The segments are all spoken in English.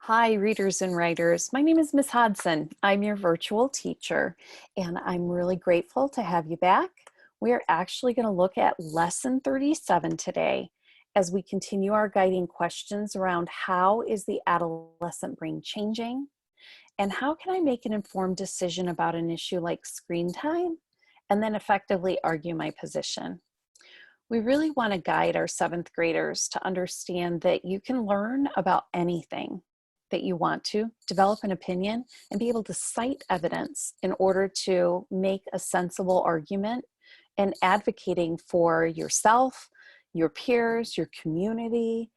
Hi, readers and writers. My name is Miss Hodson. I'm your virtual teacher, and I'm really grateful to have you back. We are actually going to look at Lesson 37 today as we continue our guiding questions around how is the adolescent brain changing, and how can I make an informed decision about an issue like screen time, and then effectively argue my position. We really want to guide our seventh graders to understand that you can learn about anything that you want to, develop an opinion, and be able to cite evidence in order to make a sensible argument and advocating for yourself, your peers, your community.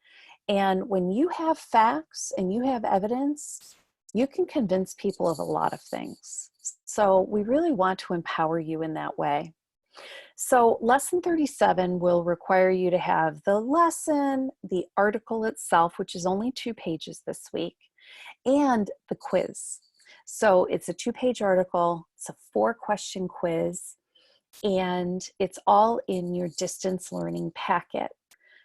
And when you have facts and you have evidence, you can convince people of a lot of things. So we really want to empower you in that way. So lesson 37 will require you to have the lesson, the article itself, which is only 2 pages this week, and the quiz. So it's a 2-page article, it's a 4-question quiz, and it's all in your distance learning packet.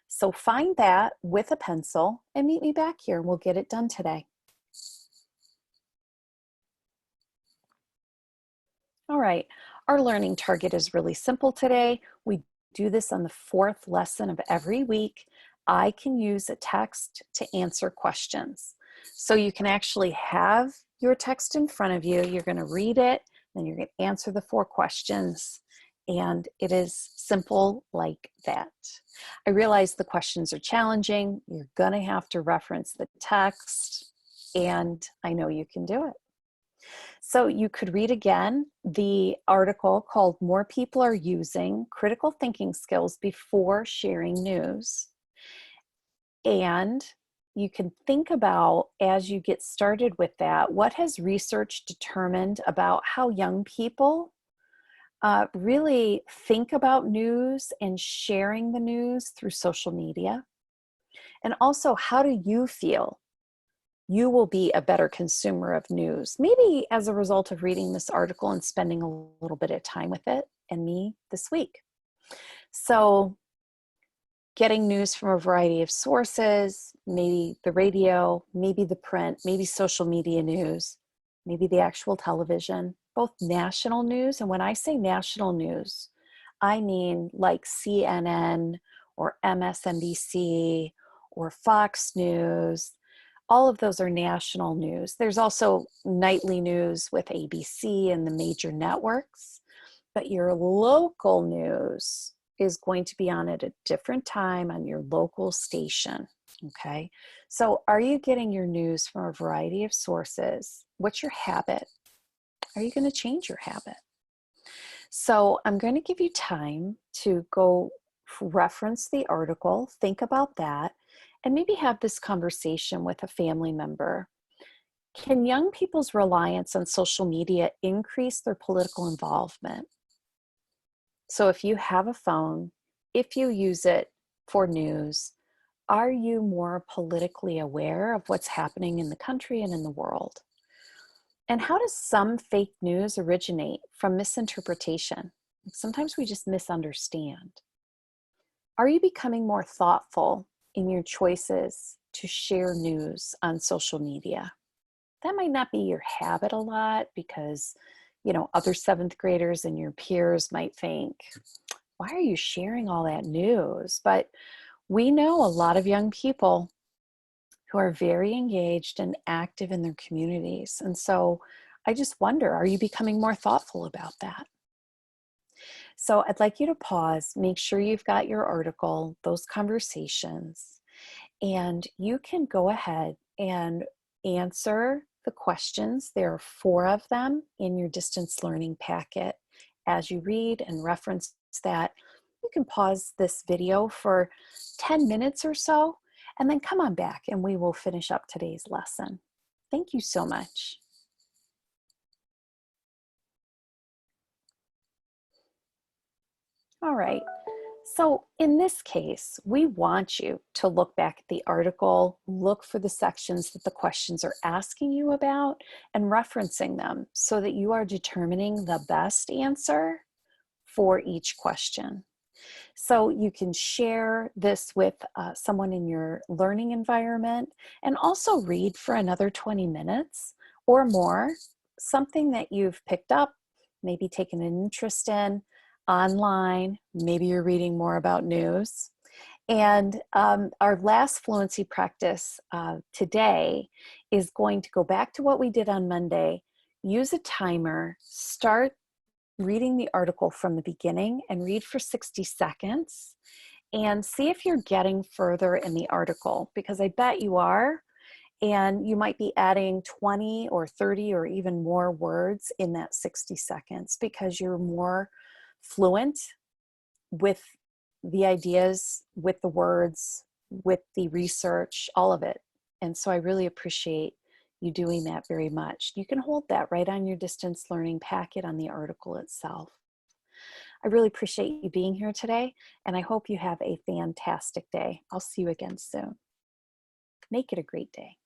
So find that with a pencil and meet me back here. We'll get it done today. All right, our learning target is really simple today. We do this on the 4th lesson of every week. I can use a text to answer questions. So you can actually have your text in front of you. You're going to read it, then you're going to answer the 4 questions. And it is simple like that. I realize the questions are challenging. You're going to have to reference the text, and I know you can do it. So you could read again the article called More People Are Using Critical Thinking Skills Before Sharing News. And you can think about, as you get started with that, what has research determined about how young people really think about news and sharing the news through social media? And also, how do you feel you will be a better consumer of news, maybe as a result of reading this article and spending a little bit of time with it and me this week? So getting news from a variety of sources, maybe the radio, maybe the print, maybe social media news, maybe the actual television, both national news. And when I say national news, I mean like CNN or MSNBC or Fox News. All of those are national news. There's also nightly news with ABC and the major networks, but your local news is going to be on at a different time on your local station, okay? So are you getting your news from a variety of sources? What's your habit? Are you going to change your habit? So I'm going to give you time to go reference the article, think about that, and maybe have this conversation with a family member. Can young people's reliance on social media increase their political involvement? So if you have a phone, if you use it for news, are you more politically aware of what's happening in the country and in the world? And how does some fake news originate from misinterpretation? Sometimes we just misunderstand. Are you becoming more thoughtful in your choices to share news on social media? That might not be your habit a lot because, you know, other 7th graders and your peers might think, why are you sharing all that news? But we know a lot of young people who are very engaged and active in their communities. And so I just wonder, are you becoming more thoughtful about that? So I'd like you to pause, make sure you've got your article, those conversations, and you can go ahead and answer the questions. There are 4 of them in your distance learning packet. As you read and reference that, you can pause this video for 10 minutes or so, and then come on back and we will finish up today's lesson. Thank you so much. All right. So in this case, we want you to look back at the article, look for the sections that the questions are asking you about, and referencing them so that you are determining the best answer for each question. So you can share this with someone in your learning environment and also read for another 20 minutes or more, something that you've picked up, maybe taken an interest in online, maybe you're reading more about news. And our last fluency practice today is going to go back to what we did on Monday. Use a timer, start reading the article from the beginning and read for 60 seconds and see if you're getting further in the article, because I bet you are. And you might be adding 20 or 30 or even more words in that 60 seconds because you're more fluent with the ideas, with the words, with the research, all of it. And so I really appreciate you doing that very much. You can hold that right on your distance learning packet on the article itself. I really appreciate you being here today, and I hope you have a fantastic day. I'll see you again soon. Make it a great day.